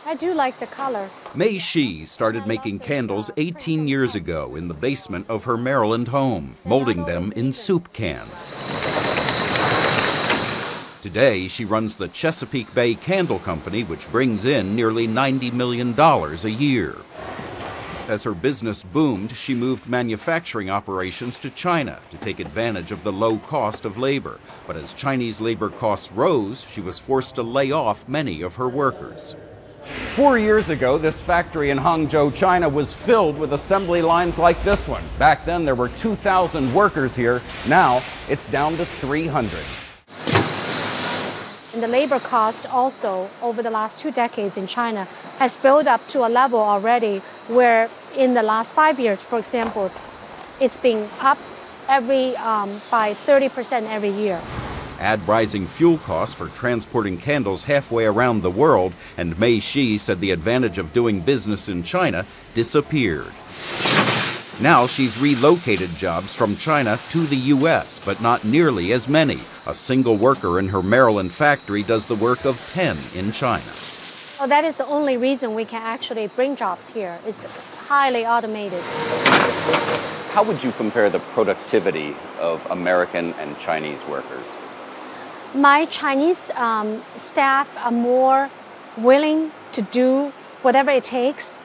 I do like the color. Mei Shi started making candles 18 years ago in the basement of her Maryland home, molding them in soup cans. Today, she runs the Chesapeake Bay Candle Company, which brings in nearly $90 million a year. As her business boomed, she moved manufacturing operations to China to take advantage of the low cost of labor. But as Chinese labor costs rose, she was forced to lay off many of her workers. 4 years ago, this factory in Hangzhou, China was filled with assembly lines like this one. Back then, there were 2,000 workers here. Now, it's down to 300. And the labor cost also, over the last 2 decades in China, has built up to a level already where in the last 5 years, for example, it's been up by 30% every year. Add rising fuel costs for transporting candles halfway around the world, and Mei Shi said the advantage of doing business in China disappeared. Now she's relocated jobs from China to the U.S., but not nearly as many. A single worker in her Maryland factory does the work of 10 in China. Well, that is the only reason we can actually bring jobs here. It's highly automated. How would you compare the productivity of American and Chinese workers? My Chinese staff are more willing to do whatever it takes,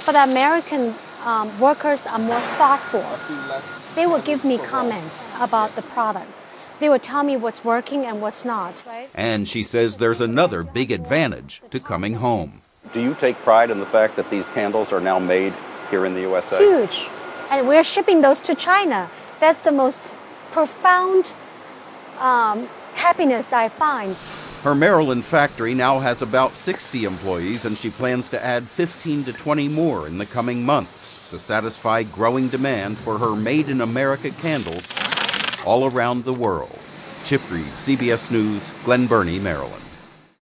but the American workers are more thoughtful. They will give me comments about the product. They will tell me what's working and what's not. Right? And she says there's another big advantage to coming home. Do you take pride in the fact that these candles are now made here in the USA? Huge. And we're shipping those to China. That's the most profound happiness I find. Her Maryland factory now has about 60 employees, and she plans to add 15 to 20 more in the coming months to satisfy growing demand for her Made in America candles all around the world. Chip Reed, CBS News, Glen Burnie, Maryland.